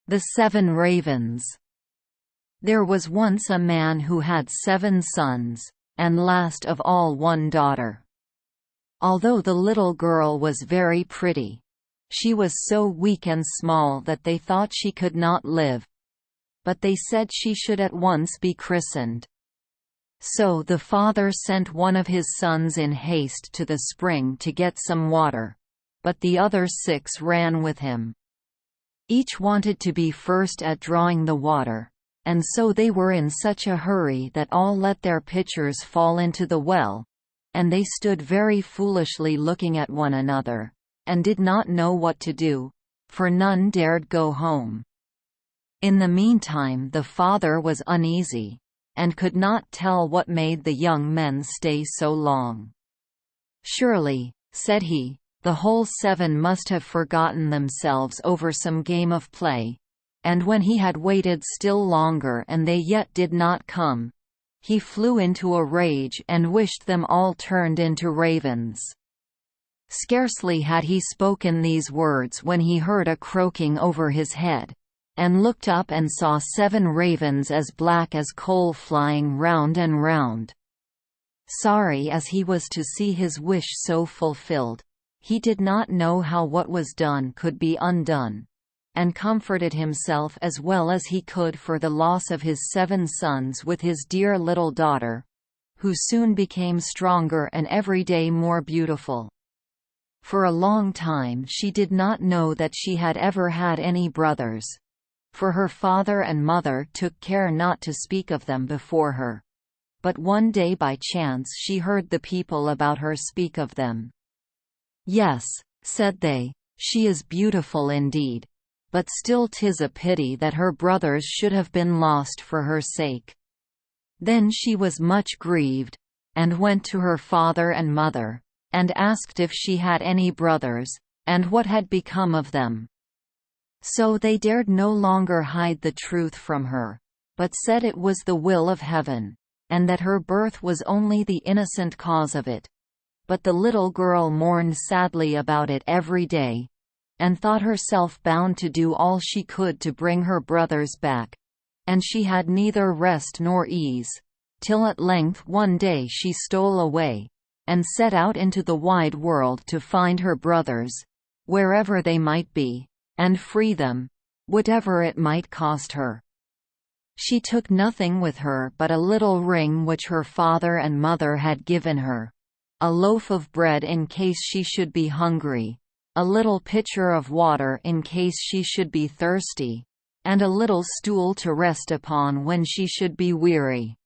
The 7 Ravens. There was once a man who had 7 sons, and last of all 1 daughter. Although the little girl was very pretty, she was so weak and small that they thought she could not live. But they said she should at once be christened. So the father sent one of his sons in haste to the spring to get some water, but the other 6 ran with him. Each wanted to be first at drawing the water, and so they were in such a hurry that all let their pitchers fall into the well, and they stood very foolishly looking at one another, and did not know what to do, for none dared go home. In the meantime the father was uneasy, and could not tell what made the young men stay so long. "Surely," said he, "the whole 7 must have forgotten themselves over some game of play." And when he had waited still longer and they yet did not come, he flew into a rage and wished them all turned into ravens. Scarcely had he spoken these words when he heard a croaking over his head, and looked up and saw 7 ravens as black as coal flying round and round. Sorry as he was to see his wish so fulfilled, he did not know how what was done could be undone, and comforted himself as well as he could for the loss of his 7 sons with his dear little daughter, who soon became stronger and every day more beautiful. For a long time she did not know that she had ever had any brothers, for her father and mother took care not to speak of them before her. But one day by chance she heard the people about her speak of them. "Yes," said they, "she is beautiful indeed, but still 'tis a pity that her brothers should have been lost for her sake." Then she was much grieved, and went to her father and mother, and asked if she had any brothers, and what had become of them. So they dared no longer hide the truth from her, but said it was the will of heaven, and that her birth was only the innocent cause of it. But the little girl mourned sadly about it every day, and thought herself bound to do all she could to bring her brothers back, and she had neither rest nor ease, till at length one day she stole away, and set out into the wide world to find her brothers, wherever they might be, and free them, whatever it might cost her. She took nothing with her but a little ring which her father and mother had given her, a loaf of bread in case she should be hungry, a little pitcher of water in case she should be thirsty, and a little stool to rest upon when she should be weary.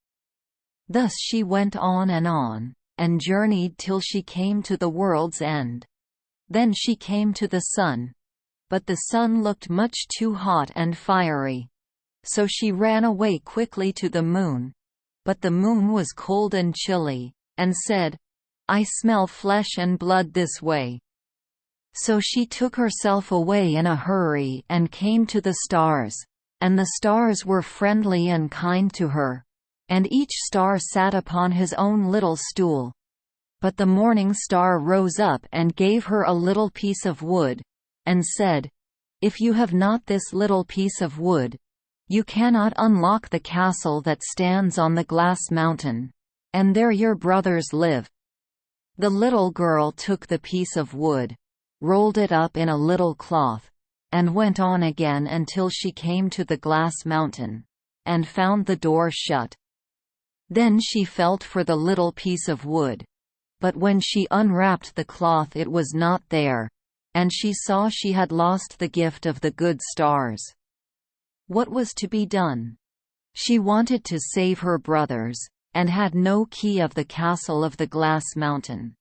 Thus she went on, and journeyed till she came to the world's end. Then she came to the sun, but the sun looked much too hot and fiery. So she ran away quickly to the moon, but the moon was cold and chilly, and said, "I smell flesh and blood this way." So she took herself away in a hurry and came to the stars, and the stars were friendly and kind to her, and each star sat upon his own little stool. But the morning star rose up and gave her a little piece of wood, and said, "If you have not this little piece of wood, you cannot unlock the castle that stands on the glass mountain, and there your brothers live." The little girl took the piece of wood, rolled it up in a little cloth, and went on again until she came to the glass mountain, and found the door shut. Then she felt for the little piece of wood, but when she unwrapped the cloth it was not there, and she saw she had lost the gift of the good stars. What was to be done? She wanted to save her brothers, and had no key of the castle of the glass mountain.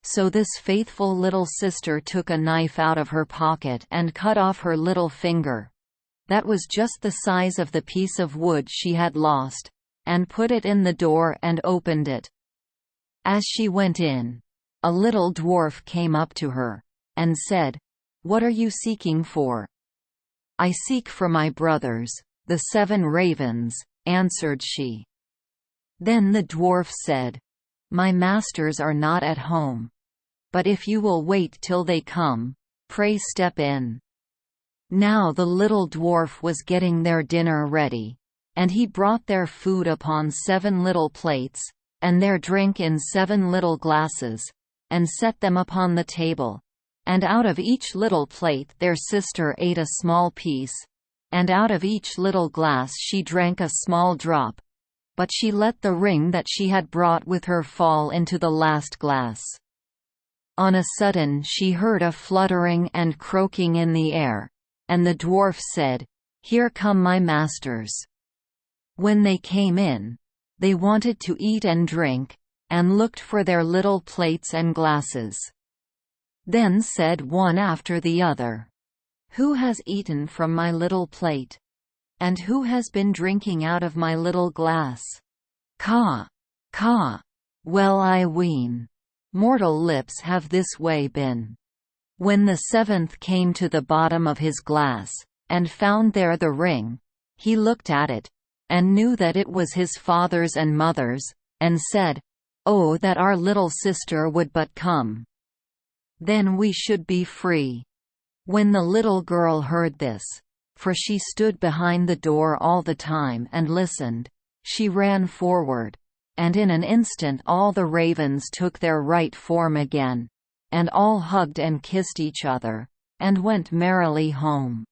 So this faithful little sister took a knife out of her pocket and cut off her little finger. That was just the size of the piece of wood she had lost, and put it in the door and opened it. As she went in, a little dwarf came up to her, and said, "What are you seeking for?" "I seek for my brothers, the 7 ravens," answered she. Then the dwarf said, "My masters are not at home. But if you will wait till they come, pray step in." Now the little dwarf was getting their dinner ready, and he brought their food upon 7 little plates, and their drink in 7 little glasses, and set them upon the table. And out of each little plate their sister ate a small piece, and out of each little glass she drank a small drop, but she let the ring that she had brought with her fall into the last glass. On a sudden she heard a fluttering and croaking in the air, and the dwarf said, "Here come my masters." When they came in, they wanted to eat and drink, and looked for their little plates and glasses. Then said one after the other, "Who has eaten from my little plate? And who has been drinking out of my little glass? Caw! Caw! Well, I ween, mortal lips have this way been." When the 7th came to the bottom of his glass, and found there the ring, he looked at it, and knew that it was his father's and mother's, and said, "Oh, that our little sister would but come! Then we should be free." When the little girl heard this, for she stood behind the door all the time and listened, she ran forward, and in an instant all the ravens took their right form again, and all hugged and kissed each other, and went merrily home.